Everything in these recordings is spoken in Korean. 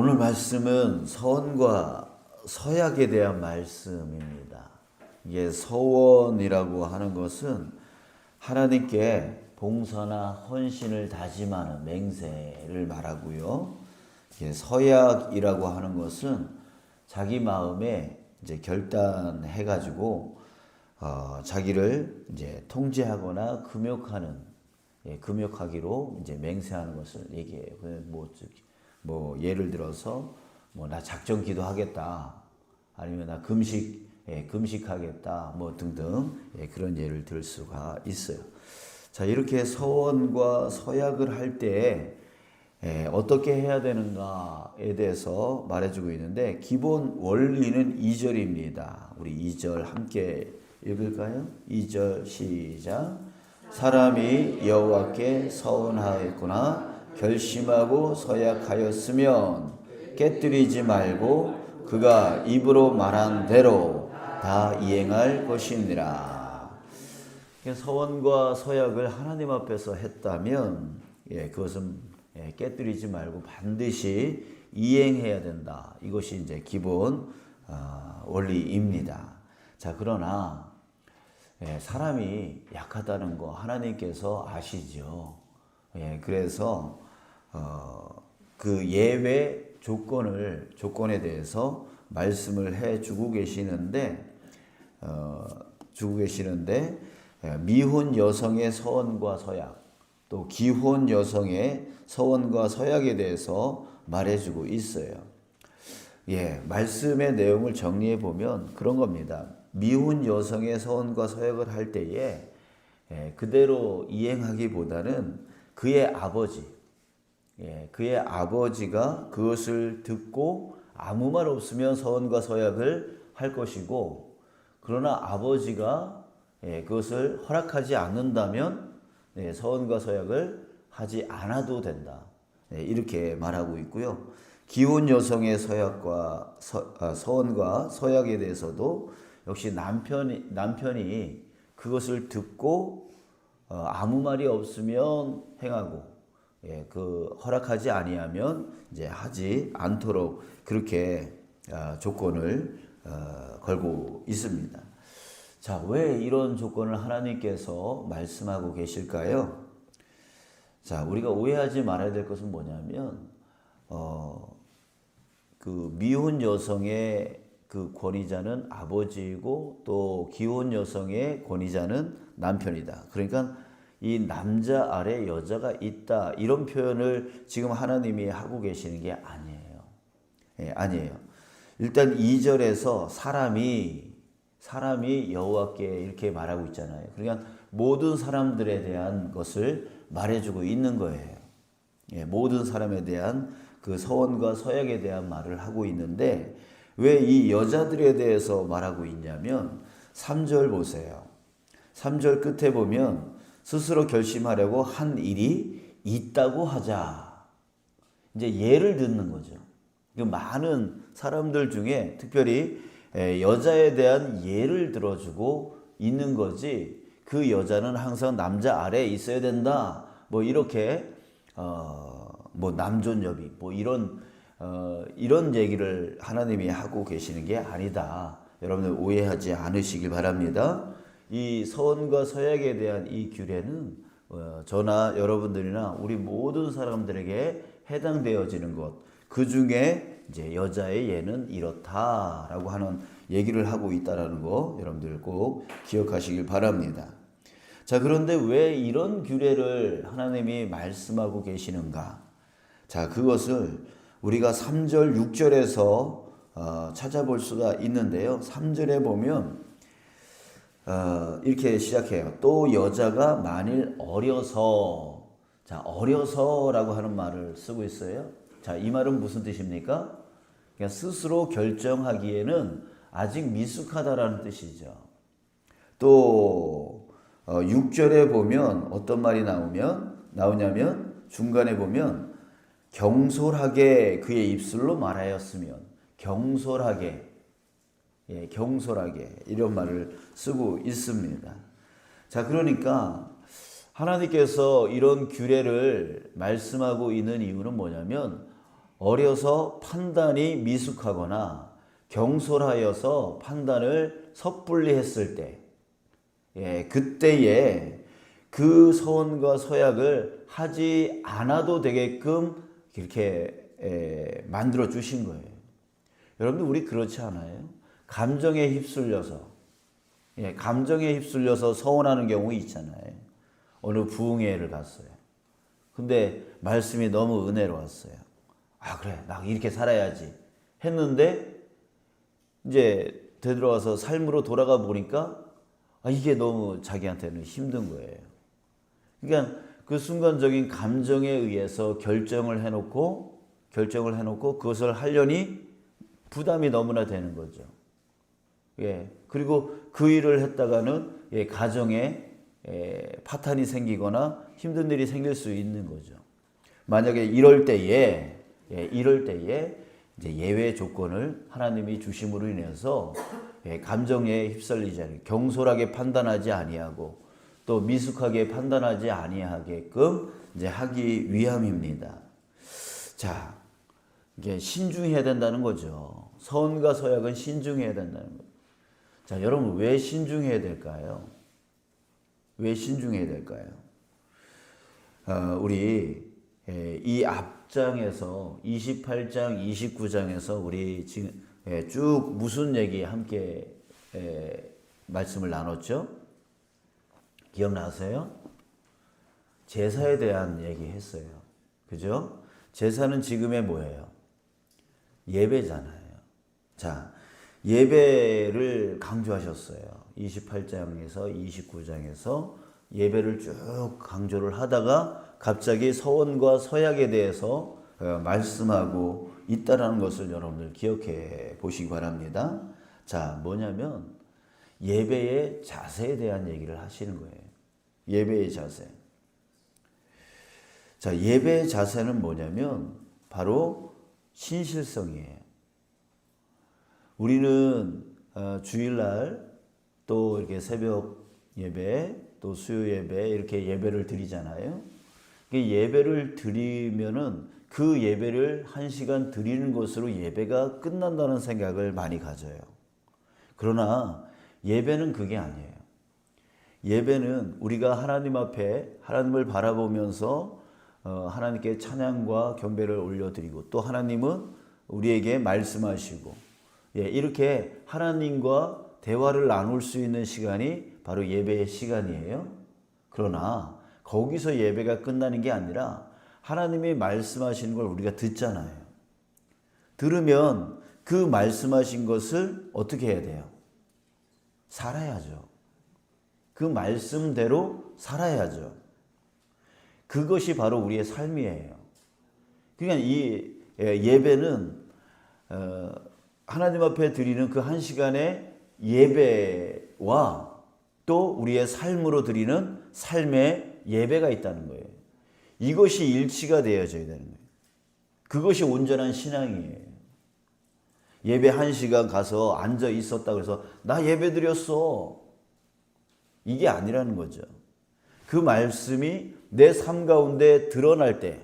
오늘 말씀은 서원과 서약에 대한 말씀입니다. 이게 서원이라고 하는 것은 하나님께 봉사나 헌신을 다짐하는 맹세를 말하고요. 이게 서약이라고 하는 것은 자기 마음에 이제 결단해가지고 자기를 이제 통제하거나 금욕하기로 이제 맹세하는 것을 얘기해요. 뭐 예를 들어서 뭐 나 작정 기도하겠다, 아니면 나 금식하겠다, 뭐 등등 그런 예를 들 수가 있어요. 자, 이렇게 서원과 서약을 할 때 어떻게 해야 되는가에 대해서 말해주고 있는데, 기본 원리는 2절입니다. 우리 2절 함께 읽을까요? 2절 시작. 사람이 여호와께 서원하였거나 결심하고 서약하였으면 깨뜨리지 말고 그가 입으로 말한 대로 다 이행할 것이니라. 서원과 서약을 하나님 앞에서 했다면 그것은 깨뜨리지 말고 반드시 이행해야 된다. 이것이 이제 기본 원리입니다. 자, 그러나 사람이 약하다는 거 하나님께서 아시죠. 그래서 그 예외 조건에 대해서 말씀을 해주고 계시는데, 미혼 여성의 서원과 서약, 또 기혼 여성의 서원과 서약에 대해서 말해주고 있어요. 말씀의 내용을 정리해 보면 그런 겁니다. 미혼 여성의 서원과 서약을 할 때에 그대로 이행하기보다는 그의 아버지가 그것을 듣고 아무 말 없으면 서원과 서약을 할 것이고, 그러나 아버지가 그것을 허락하지 않는다면 서원과 서약을 하지 않아도 된다. 이렇게 말하고 있고요. 기혼 여성의 서원과 서약에 대해서도 역시 남편이 그것을 듣고 아무 말이 없으면 행하고, 그 허락하지 아니하면 이제 하지 않도록 그렇게 조건을 걸고 있습니다. 자, 왜 이런 조건을 하나님께서 말씀하고 계실까요? 자, 우리가 오해하지 말아야 될 것은 뭐냐면, 그 미혼 여성의 그 권위자는 아버지이고, 또 기혼 여성의 권위자는 남편이다. 그러니까 이 남자 아래 여자가 있다, 이런 표현을 지금 하나님이 하고 계시는 게 아니에요. 아니에요. 일단 2절에서 사람이 여호와께 이렇게 말하고 있잖아요. 그러니까 모든 사람들에 대한 것을 말해주고 있는 거예요. 모든 사람에 대한 그 서원과 서약에 대한 말을 하고 있는데, 왜 이 여자들에 대해서 말하고 있냐면 3절 보세요. 3절 끝에 보면 스스로 결심하려고 한 일이 있다고 하자. 이제 예를 듣는 거죠. 많은 사람들 중에 특별히 여자에 대한 예를 들어주고 있는 거지, 그 여자는 항상 남자 아래에 있어야 된다, 뭐 이렇게 뭐 남존여비 뭐 이런 얘기를 하나님이 하고 계시는 게 아니다. 여러분들 오해하지 않으시길 바랍니다. 이 서원과 서약에 대한 이 규례는 저나 여러분들이나 우리 모든 사람들에게 해당되어지는 것, 그 중에 이제 여자의 예는 이렇다라고 하는 얘기를 하고 있다라는 거 여러분들 꼭 기억하시길 바랍니다. 자, 그런데 왜 이런 규례를 하나님이 말씀하고 계시는가? 자, 그것을 우리가 3절, 6절에서 찾아볼 수가 있는데요. 3절에 보면 이렇게 시작해요. 또 여자가 만일 어려서, 자, 어려서라고 하는 말을 쓰고 있어요. 자, 이 말은 무슨 뜻입니까? 그러니까 스스로 결정하기에는 아직 미숙하다라는 뜻이죠. 또 6절에 보면 어떤 말이 나오냐면 중간에 보면 경솔하게 그의 입술로 말하였으면, 경솔하게 이런 말을 쓰고 있습니다. 자, 그러니까 하나님께서 이런 규례를 말씀하고 있는 이유는 뭐냐면 어려서 판단이 미숙하거나 경솔하여서 판단을 섣불리 했을 때, 그때에 그 서원과 서약을 하지 않아도 되게끔 이렇게 만들어 주신 거예요. 여러분들 우리 그렇지 않아요? 감정에 휩쓸려서 서원하는 경우 있잖아요. 어느 부흥회를 갔어요. 근데 말씀이 너무 은혜로웠어요. 아 그래 나 이렇게 살아야지 했는데 이제 되돌아와서 삶으로 돌아가 보니까 이게 너무 자기한테는 힘든 거예요. 그러니까 그 순간적인 감정에 의해서 결정을 해놓고 그것을 하려니 부담이 너무나 되는 거죠. 그리고 그 일을 했다가는 가정에 파탄이 생기거나 힘든 일이 생길 수 있는 거죠. 만약에 이럴 때에 이제 예외 조건을 하나님이 주심으로 인해서 감정에 휩쓸리지 않고 경솔하게 판단하지 아니하고 또 미숙하게 판단하지 아니하게끔 이제 하기 위함입니다. 자, 이게 신중해야 된다는 거죠. 서원과 서약은 신중해야 된다는 거죠. 자, 여러분 왜 신중해야 될까요? 왜 신중해야 될까요? 우리 이 앞장에서 28장, 29장에서 우리 지금 쭉 무슨 얘기 함께 말씀을 나눴죠? 기억나세요? 제사에 대한 얘기 했어요. 그죠? 제사는 지금의 뭐예요? 예배잖아요. 자, 예배를 강조하셨어요. 28장에서 29장에서 예배를 쭉 강조를 하다가 갑자기 서원과 서약에 대해서 말씀하고 있다라는 것을 여러분들 기억해 보시기 바랍니다. 자, 뭐냐면 예배의 자세에 대한 얘기를 하시는 거예요. 예배의 자세. 자, 예배의 자세는 뭐냐면 바로 신실성이에요. 우리는 주일날 또 이렇게 새벽 예배 또 수요 예배 이렇게 예배를 드리잖아요. 예배를 드리면은 그 예배를 1시간 드리는 것으로 예배가 끝난다는 생각을 많이 가져요. 그러나 예배는 그게 아니에요. 예배는 우리가 하나님 앞에 하나님을 바라보면서 하나님께 찬양과 경배를 올려드리고 또 하나님은 우리에게 말씀하시고 이렇게 하나님과 대화를 나눌 수 있는 시간이 바로 예배의 시간이에요. 그러나 거기서 예배가 끝나는 게 아니라 하나님이 말씀하시는 걸 우리가 듣잖아요. 들으면 그 말씀하신 것을 어떻게 해야 돼요? 살아야죠. 그 말씀대로 살아야죠. 그것이 바로 우리의 삶이에요. 그러니까 이 예배는 하나님 앞에 드리는 그 1시간의 예배와 또 우리의 삶으로 드리는 삶의 예배가 있다는 거예요. 이것이 일치가 되어져야 되는 거예요. 그것이 온전한 신앙이에요. 예배 1시간 가서 앉아 있었다고 해서 나 예배 드렸어. 이게 아니라는 거죠. 그 말씀이 내 삶 가운데 드러날 때,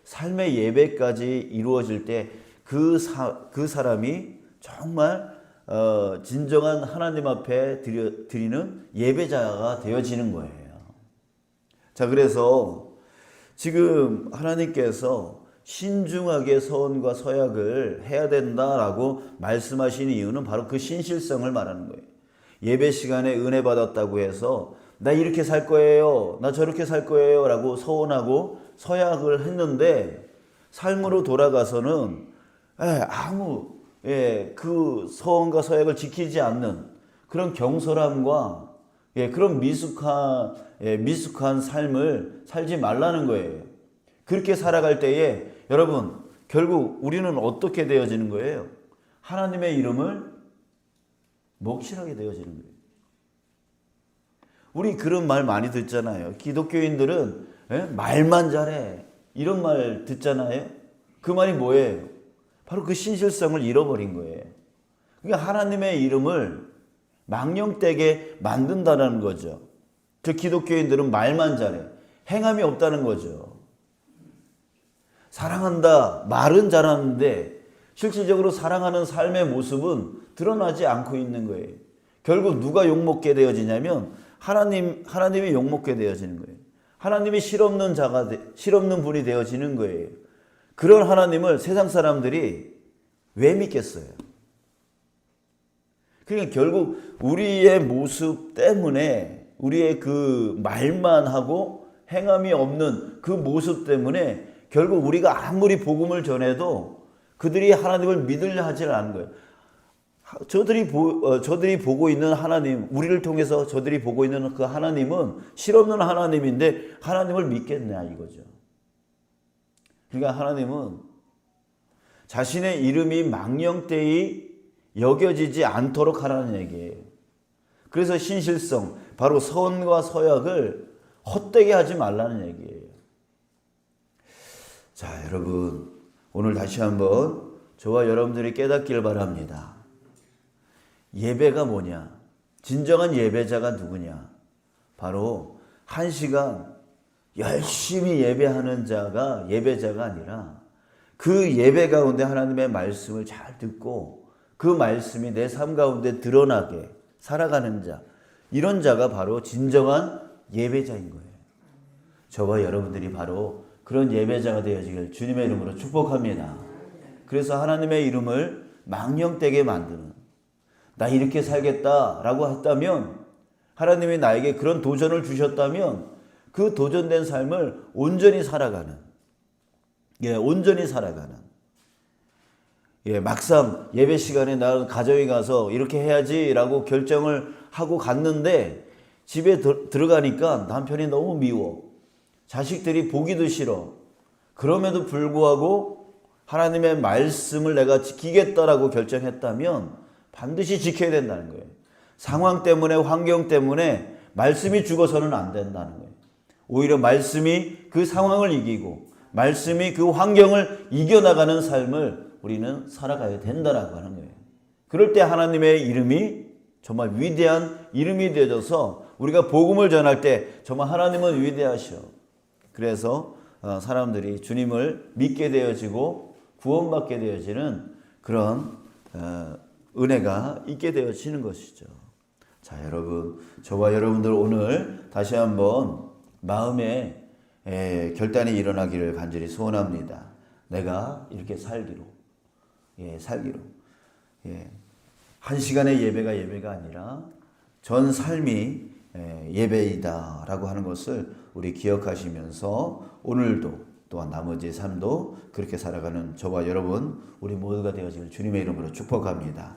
삶의 예배까지 이루어질 때 그 사람이 정말 진정한 하나님 앞에 드리는 예배자가 되어지는 거예요. 자, 그래서 지금 하나님께서 신중하게 서원과 서약을 해야 된다라고 말씀하시는 이유는 바로 그 신실성을 말하는 거예요. 예배 시간에 은혜 받았다고 해서 나 이렇게 살 거예요, 나 저렇게 살 거예요 라고 서원하고 서약을 했는데 삶으로 돌아가서는 그 서원과 서약을 지키지 않는 그런 경솔함과 그런 미숙한 삶을 살지 말라는 거예요. 그렇게 살아갈 때에 여러분 결국 우리는 어떻게 되어지는 거예요? 하나님의 이름을 묵시하게 되어지는 거예요. 우리 그런 말 많이 듣잖아요. 기독교인들은 말만 잘해 이런 말 듣잖아요. 그 말이 뭐예요? 바로 그 신실성을 잃어버린 거예요. 그러니까 하나님의 이름을 망령되게 만든다는 거죠. 저 기독교인들은 말만 잘해 행함이 없다는 거죠. 사랑한다 말은 잘하는데 실질적으로 사랑하는 삶의 모습은 드러나지 않고 있는 거예요. 결국 누가 욕먹게 되어지냐면 하나님이 욕먹게 되어지는 거예요. 하나님이 실없는 분이 되어지는 거예요. 그런 하나님을 세상 사람들이 왜 믿겠어요? 그러니까 결국 우리의 모습 때문에, 우리의 그 말만 하고 행함이 없는 그 모습 때문에 결국 우리가 아무리 복음을 전해도 그들이 하나님을 믿으려 하지 않는 거예요. 저들이 보고 있는 하나님, 우리를 통해서 저들이 보고 있는 그 하나님은 실없는 하나님인데 하나님을 믿겠냐 이거죠. 그러니까 하나님은 자신의 이름이 망령되이 여겨지지 않도록 하라는 얘기예요. 그래서 신실성, 바로 선과 서약을 헛되게 하지 말라는 얘기예요. 자, 여러분, 오늘 다시 한번 저와 여러분들이 깨닫길 바랍니다. 예배가 뭐냐? 진정한 예배자가 누구냐? 바로 1시간 열심히 예배하는 자가 예배자가 아니라 그 예배 가운데 하나님의 말씀을 잘 듣고 그 말씀이 내 삶 가운데 드러나게 살아가는 자, 이런 자가 바로 진정한 예배자인 거예요. 저와 여러분들이 바로 그런 예배자가 되어지길 주님의 이름으로 축복합니다. 그래서 하나님의 이름을 망령되게 만드는, 나 이렇게 살겠다라고 했다면, 하나님이 나에게 그런 도전을 주셨다면 그 도전된 삶을 온전히 살아가는, 온전히 살아가는, 막상 예배 시간에 나는 가정에 가서 이렇게 해야지라고 결정을 하고 갔는데 집에 들어가니까 남편이 너무 미워, 자식들이 보기도 싫어. 그럼에도 불구하고 하나님의 말씀을 내가 지키겠다라고 결정했다면 반드시 지켜야 된다는 거예요. 상황 때문에, 환경 때문에 말씀이 죽어서는 안 된다는 거예요. 오히려 말씀이 그 상황을 이기고 말씀이 그 환경을 이겨나가는 삶을 우리는 살아가야 된다라고 하는 거예요. 그럴 때 하나님의 이름이 정말 위대한 이름이 되어져서 우리가 복음을 전할 때 정말 하나님은 위대하셔. 그래서 사람들이 주님을 믿게 되어지고 구원받게 되어지는 그런 은혜가 있게 되어지는 것이죠. 자, 여러분, 저와 여러분들 오늘 다시 한번 마음에 결단이 일어나기를 간절히 소원합니다. 내가 이렇게 살기로. 한 시간의 예배가 아니라 전 삶이 예배이다라고 하는 것을 우리 기억하시면서 오늘도 또한 나머지 삶도 그렇게 살아가는 저와 여러분, 우리 모두가 되어지길 주님의 이름으로 축복합니다.